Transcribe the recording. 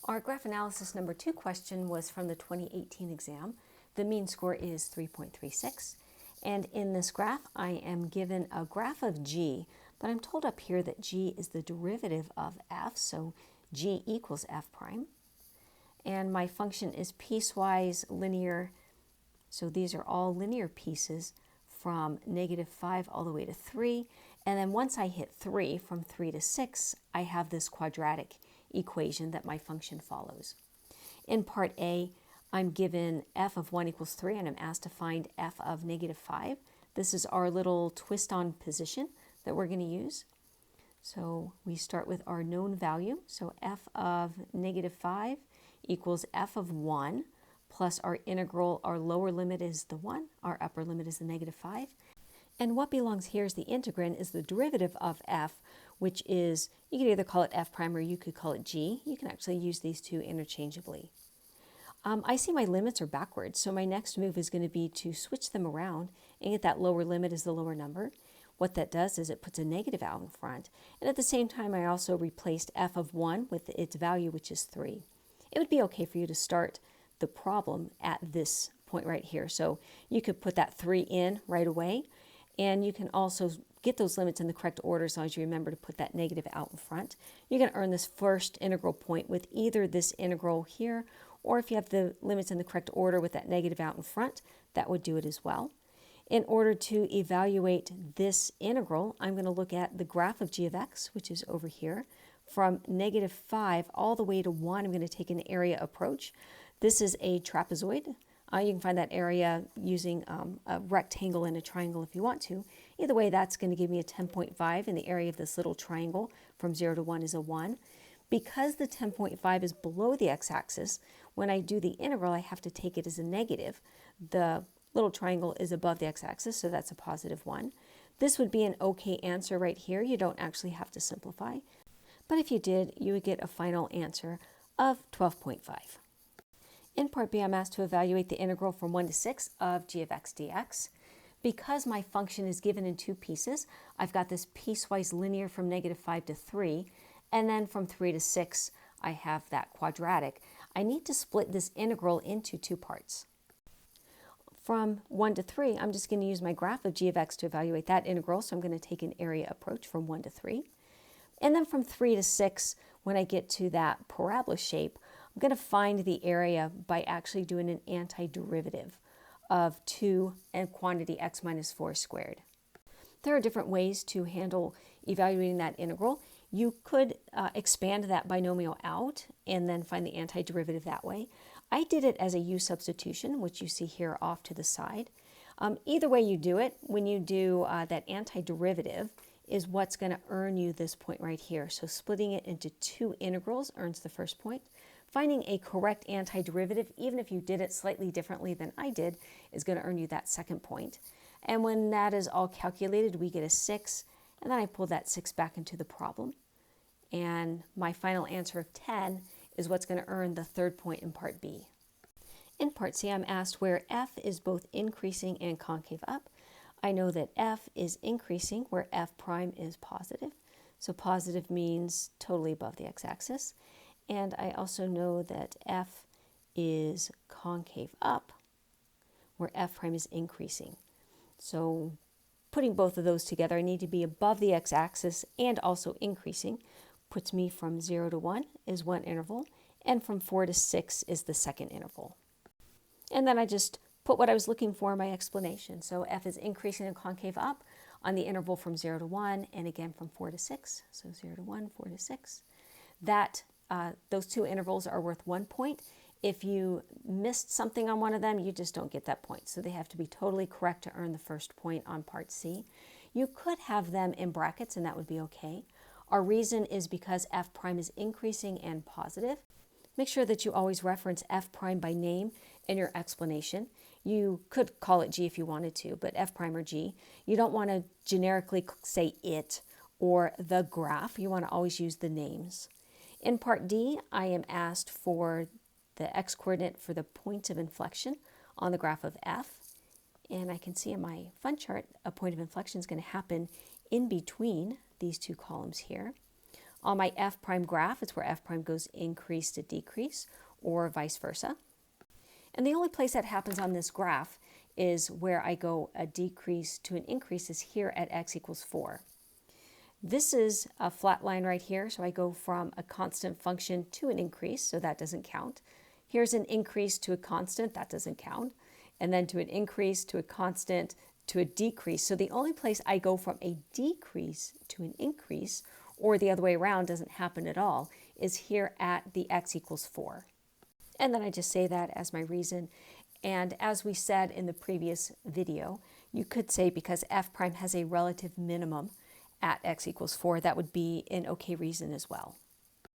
Our graph analysis number 2 question was from the 2018 exam. The mean score is 3.36. And in this graph, I am given a graph of g, but I'm told up here that g is the derivative of f, so g equals f prime. And my function is piecewise linear, so these are all linear pieces from -5 all the way to 3. And then once I hit 3, from 3 to 6, I have this quadratic equation that my function follows. In part A, I'm given f of 1 equals 3, and I'm asked to find f of -5. This is our little twist on position that we're going to use. So we start with our known value. So f of -5 equals f of 1 plus our integral. Our lower limit is the 1, our upper limit is the -5. And what belongs here is the integrand is the derivative of f, which is, you could either call it f prime or you could call it g. You can actually use these two interchangeably. I see my limits are backwards, so my next move is going to be to switch them around and get that lower limit as the lower number. What that does is it puts a negative out in front, and at the same time I also replaced f of 1 with its value, which is 3. It would be okay for you to start the problem at this point right here, so you could put that 3 in right away, and you can also get those limits in the correct order as long as you remember to put that negative out in front. You're going to earn this first integral point with either this integral here, or if you have the limits in the correct order with that negative out in front, that would do it as well. In order to evaluate this integral, I'm going to look at the graph of g of x, which is over here. From -5 all the way to 1, I'm going to take an area approach. This is a trapezoid. You can find that area using a rectangle and a triangle if you want to. Either way, that's going to give me a 10.5, and the area of this little triangle from 0 to 1 is a 1. Because the 10.5 is below the x-axis, when I do the integral, I have to take it as a negative. The little triangle is above the x-axis, so that's a positive 1. This would be an okay answer right here. You don't actually have to simplify. But if you did, you would get a final answer of 12.5. In part B, I'm asked to evaluate the integral from 1 to 6 of g of x dx. Because my function is given in two pieces, I've got this piecewise linear from -5 to 3, and then from 3 to 6, I have that quadratic. I need to split this integral into two parts. From 1 to 3, I'm just going to use my graph of g of x to evaluate that integral, so I'm going to take an area approach from 1 to 3. And then from 3 to 6, when I get to that parabola shape, I'm going to find the area by actually doing an antiderivative of 2 and quantity x minus 4 squared. There are different ways to handle evaluating that integral. You could expand that binomial out and then find the antiderivative that way. I did it as a u substitution, which you see here off to the side. Either way you do it, when you do that antiderivative is what's going to earn you this point right here. So splitting it into two integrals earns the first point. Finding a correct antiderivative, even if you did it slightly differently than I did, is going to earn you that second point. And when that is all calculated, we get a 6, and then I pull that 6 back into the problem. And my final answer of 10 is what's going to earn the third point in part B. In part C, I'm asked where f is both increasing and concave up. I know that f is increasing where f prime is positive. So positive means totally above the x-axis. And I also know that f is concave up where f prime is increasing. So putting both of those together, I need to be above the x-axis and also increasing. Puts me from 0 to 1 is one interval, and from 4 to 6 is the second interval. And then I just put what I was looking for in my explanation. So f is increasing and concave up on the interval from 0 to 1, and again from 4 to 6. So 0 to 1, 4 to 6. Those two intervals are worth 1 point. If you missed something on one of them, you just don't get that point. So they have to be totally correct to earn the first point on part C. You could have them in brackets, and that would be okay. Our reason is because f prime is increasing and positive. Make sure that you always reference f prime by name in your explanation. You could call it g if you wanted to, but f prime or g. You don't want to generically say it or the graph. You want to always use the names. In part D, I am asked for the x-coordinate for the point of inflection on the graph of f. And I can see in my fun chart, a point of inflection is going to happen in between these two columns here. On my f prime graph, it's where f prime goes increase to decrease, or vice versa. And the only place that happens on this graph is where I go a decrease to an increase is here at x equals 4. This is a flat line right here, so I go from a constant function to an increase, so that doesn't count. Here's an increase to a constant, that doesn't count. And then to an increase, to a constant, to a decrease. So the only place I go from a decrease to an increase, or the other way around, doesn't happen at all, is here at the x equals 4. And then I just say that as my reason. And as we said in the previous video, you could say because f prime has a relative minimum at x equals 4, that would be an okay reason as well.